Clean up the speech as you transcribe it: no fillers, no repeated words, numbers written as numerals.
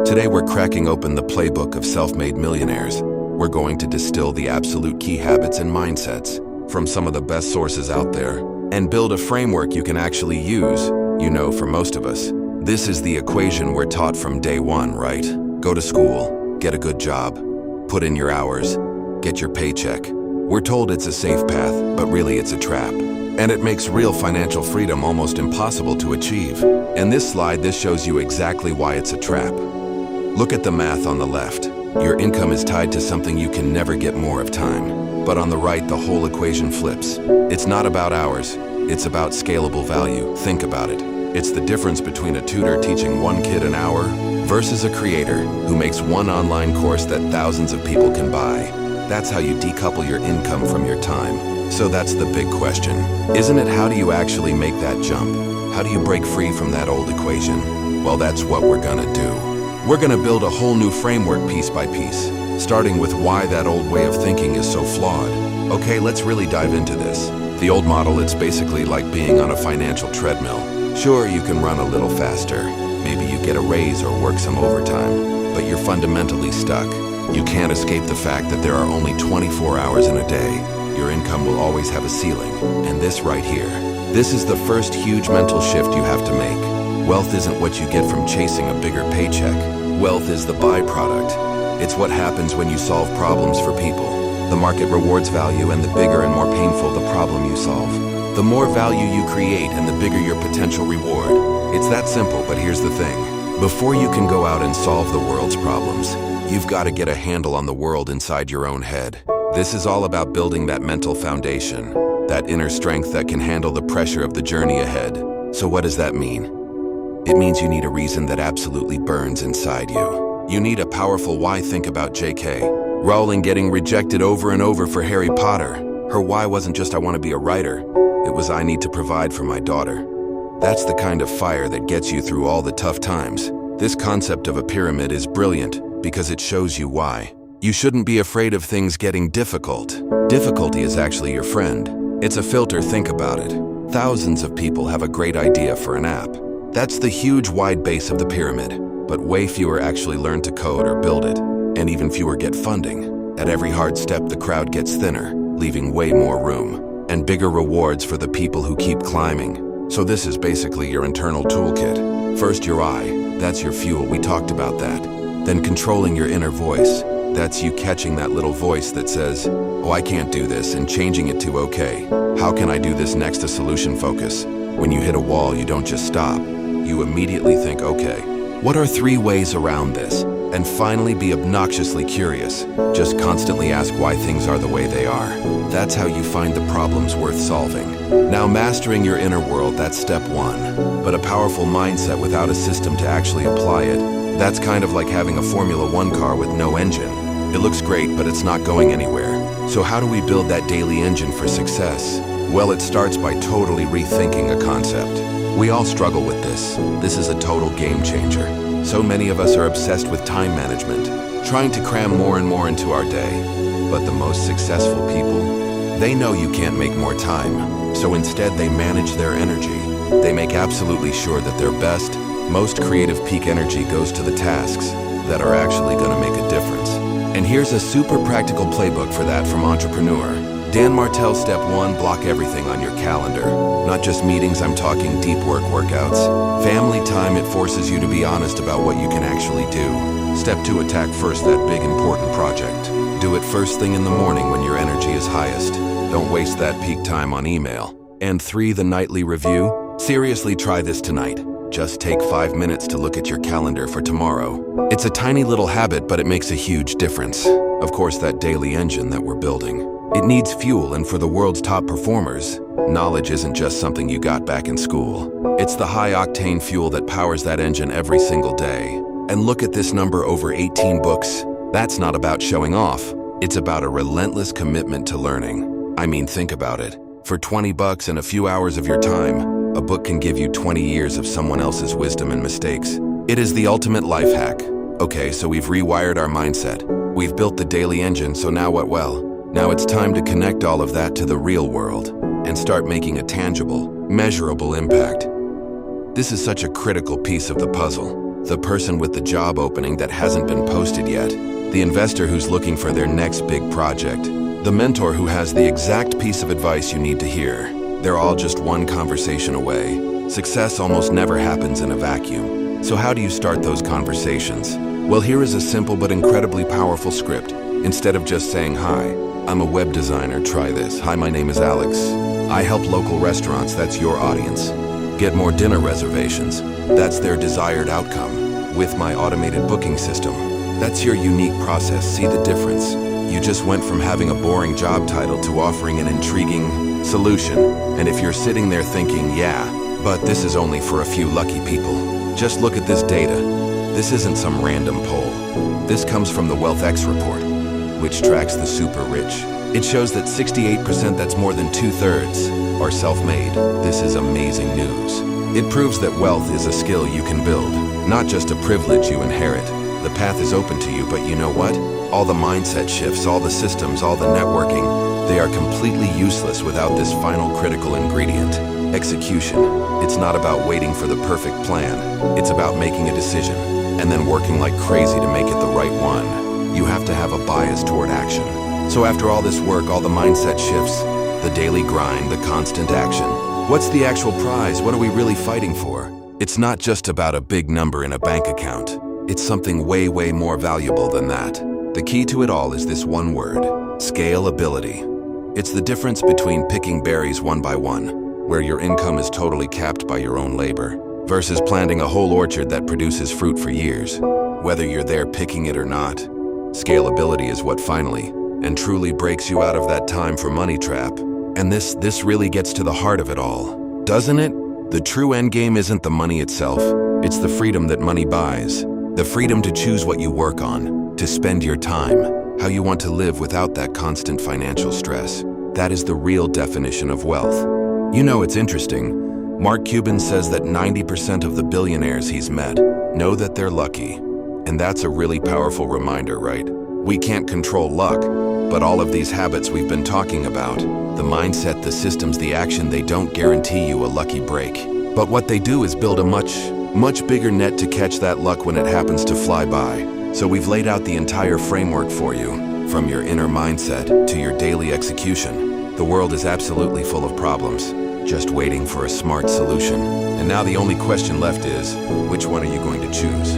Today we're cracking open the playbook of self-made millionaires. We're going to distill the absolute key habits and mindsets from some of the best sources out there and build a framework you can actually use. For most of us, this is the equation we're taught from day one, right? Go to school, get a good job, put in your hours, get your paycheck. We're told it's a safe path, but really it's a trap. And it makes real financial freedom almost impossible to achieve. In this slide, this shows you exactly why it's a trap. Look at the math on the left. Your income is tied to something you can never get more of: time. But on the right, the whole equation flips. It's not about hours, it's about scalable value. Think about it. It's the difference between a tutor teaching one kid an hour versus a creator who makes one online course that thousands of people can buy. That's how you decouple your income from your time. So that's the big question, isn't it? How do you actually make that jump? How do you break free from that old equation? Well, that's what we're gonna do. We're gonna build a whole new framework piece by piece, starting with why that old way of thinking is so flawed. Okay, let's really dive into this. The old model, it's basically like being on a financial treadmill. Sure, you can run a little faster. Maybe you get a raise or work some overtime, but you're fundamentally stuck. You can't escape the fact that there are only 24 hours in a day. Your income will always have a ceiling, and this right here, this is the first huge mental shift you have to make. Wealth isn't what you get from chasing a bigger paycheck. Wealth is the byproduct. It's what happens when you solve problems for people. The market rewards value, and the bigger and more painful the problem you solve, the more value you create and the bigger your potential reward. It's that simple, but here's the thing. Before you can go out and solve the world's problems, you've got to get a handle on the world inside your own head. This is all about building that mental foundation, that inner strength that can handle the pressure of the journey ahead. So what does that mean? It means you need a reason that absolutely burns inside you. You need a powerful why. Think about J.K. Rowling getting rejected over and over for Harry Potter. Her why wasn't just "I want to be a writer." It was "I need to provide for my daughter." That's the kind of fire that gets you through all the tough times. This concept of a pyramid is brilliant because it shows you why. You shouldn't be afraid of things getting difficult. Difficulty is actually your friend. It's a filter. Think about it. Thousands of people have a great idea for an app. That's the huge wide base of the pyramid, but way fewer actually learn to code or build it, and even fewer get funding. At every hard step, the crowd gets thinner, leaving way more room, and bigger rewards for the people who keep climbing. So this is basically your internal toolkit. First, your I. That's your fuel. We talked about that. Then controlling your inner voice. That's you catching that little voice that says, "Oh, I can't do this," and changing it to, "Okay, how can I do this next?" A solution focus. When you hit a wall, you don't just stop. You immediately think, "Okay, what are 3 ways around this?" And finally, be obnoxiously curious. Just constantly ask why things are the way they are. That's how you find the problems worth solving. Now, mastering your inner world, that's step 1. But a powerful mindset without a system to actually apply it, that's kind of like having a Formula 1 car with no engine. It looks great, but it's not going anywhere. So how do we build that daily engine for success? Well, it starts by totally rethinking a concept. We all struggle with this. This is a total game changer. So many of us are obsessed with time management, trying to cram more and more into our day. But the most successful people, they know you can't make more time. So instead, they manage their energy. They make absolutely sure that their best, most creative peak energy goes to the tasks that are actually going to make a difference. And here's a super practical playbook for that from Entrepreneur. Dan Martell. Step 1, block everything on your calendar. Not just meetings, I'm talking deep work workouts. Family time, it forces you to be honest about what you can actually do. Step 2, attack first that big important project. Do it first thing in the morning when your energy is highest. Don't waste that peak time on email. And 3, the nightly review. Seriously, try this tonight. Just take 5 minutes to look at your calendar for tomorrow. It's a tiny little habit, but it makes a huge difference. Of course, that daily engine that we're building, it needs fuel, and for the world's top performers, knowledge isn't just something you got back in school. It's the high-octane fuel that powers that engine every single day. And look at this number, over 18 books. That's not about showing off. It's about a relentless commitment to learning. I mean, think about it. For $20 and a few hours of your time, a book can give you 20 years of someone else's wisdom and mistakes. It is the ultimate life hack. Okay, so we've rewired our mindset. We've built the daily engine, so now what? Well, now it's time to connect all of that to the real world and start making a tangible, measurable impact. This is such a critical piece of the puzzle. the person with the job opening that hasn't been posted yet, the investor who's looking for their next big project, the mentor who has the exact piece of advice you need to hear. They're all just one conversation away. Success almost never happens in a vacuum. So how do you start those conversations? Well, here is a simple but incredibly powerful script. Instead of just saying, "Hi, I'm a web designer, try this. Hi, my name is Alex. I help local restaurants," that's your audience, "get more dinner reservations," that's their desired outcome, "with my automated booking system." That's your unique process. See the difference? You just went from having a boring job title to offering an intriguing solution. And if you're sitting there thinking, "Yeah, but this is only for a few lucky people," just look at this data. This isn't some random poll. This comes from the Wealth X report, which tracks the super rich. It shows that 68%, that's more than 2/3, are self-made. This is amazing news. It proves that wealth is a skill you can build, not just a privilege you inherit. The path is open to you, but you know what? All the mindset shifts, all the systems, all the networking, they are completely useless without this final critical ingredient: execution. It's not about waiting for the perfect plan. It's about making a decision and then working like crazy to make it the right one. You have to have a bias toward action. So after all this work, all the mindset shifts, the daily grind, the constant action, what's the actual prize? What are we really fighting for? It's not just about a big number in a bank account. It's something way, way more valuable than that. The key to it all is this one word: scalability. It's the difference between picking berries one by one, where your income is totally capped by your own labor, versus planting a whole orchard that produces fruit for years, whether you're there picking it or not. Scalability is what finally and truly breaks you out of that time for money trap. And this really gets to the heart of it all, doesn't it? The true end game isn't the money itself. It's the freedom that money buys. The freedom to choose what you work on, to spend your time, how you want to live without that constant financial stress. That is the real definition of wealth. You know, it's interesting. Mark Cuban says that 90% of the billionaires he's met know that they're lucky. And that's a really powerful reminder, right? We can't control luck, but all of these habits we've been talking about, the mindset, the systems, the action, they don't guarantee you a lucky break. But what they do is build a much bigger net to catch that luck when it happens to fly by. So we've laid out the entire framework for you, from your inner mindset to your daily execution. The world is absolutely full of problems, just waiting for a smart solution. And now the only question left is, which one are you going to choose?